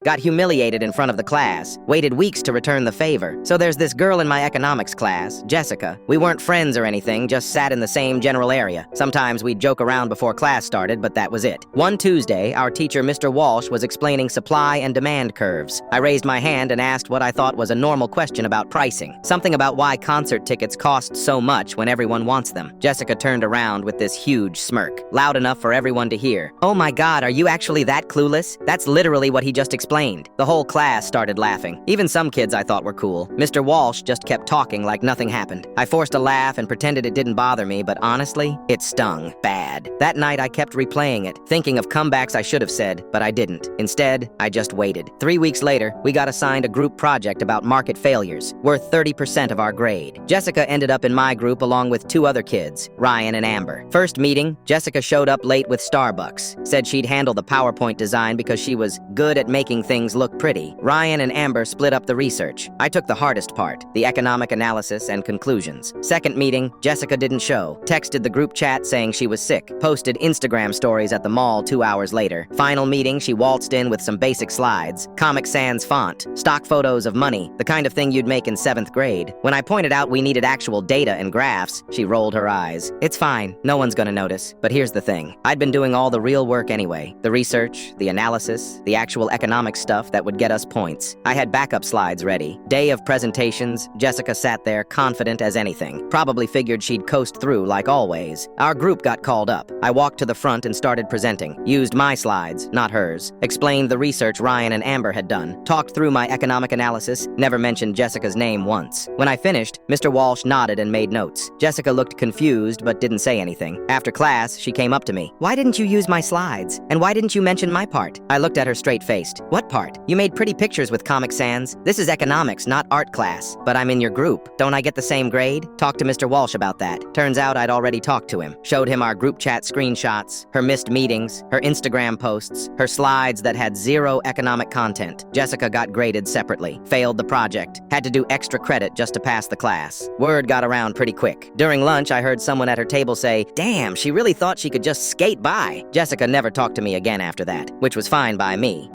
got humiliated in front of the class, waited weeks to return the favor. So there's this girl in my economics class, Jessica. We weren't friends or anything, just sat in the same general area. Sometimes we'd joke around before class started, but that was it. One Tuesday, our teacher, Mr. Walsh, was explaining supply and demand curves. I raised my hand and asked what I thought was a normal question about pricing. Something about why concert tickets cost so much when everyone wants them. Jessica turned around with this huge smirk, loud enough for everyone to hear. "Oh my God, are you actually that clueless? That's literally what he just explained." The whole class started laughing. Even some kids I thought were cool. Mr. Walsh just kept talking like nothing happened. I forced a laugh and pretended it didn't bother me, but honestly, it stung bad. That night I kept replaying it, thinking of comebacks I should have said, but I didn't. Instead, I just waited. 3 weeks later, we got assigned a group project about market failures, worth 30% of our grade. Jessica ended up in my group along with 2 other kids, Ryan and Amber. First meeting, Jessica showed up late with Starbucks, said she'd handle the PowerPoint design because she was good at making things look pretty. Ryan and Amber split up the research. I took the hardest part, the economic analysis and conclusions. Second meeting, Jessica didn't show, texted the group chat saying she was sick, posted Instagram stories at the mall 2 hours later. Final meeting, she waltzed in with some basic slides, Comic Sans font, stock photos of money, the kind of thing you'd make in 7th grade. When I pointed out we needed actual data and graphs, she rolled her eyes. "It's fine, no one's gonna notice." But here's the thing, I'd been doing all the real work anyway. The research, the analysis, the actual economic stuff that would get us points. I had backup slides ready. Day of presentations, Jessica sat there confident as anything. Probably figured she'd coast through like always. Our group got called up. I walked to the front and started presenting. Used my slides, not hers. Explained the research Ryan and Amber had done. Talked through my economic analysis. Never mentioned Jessica's name once. When I finished, Mr. Walsh nodded and made notes. Jessica looked confused but didn't say anything. After class, she came up to me. "Why didn't you use my slides? And why didn't you mention my part?" I looked at her straight-faced. "What part? You made pretty pictures with Comic Sans. This is economics, not art class. But I'm in your group. Don't I get the same grade?" Talked to Mr. Walsh about that. Turns out I'd already talked to him. Showed him our group chat screenshots, her missed meetings, her Instagram posts, her slides that had 0 economic content. Jessica got graded separately. Failed the project. Had to do extra credit just to pass the class. Word got around pretty quick. During lunch, I heard someone at her table say, "Damn, she really thought she could just skate by." Jessica never talked to me again after that, which was fine by me.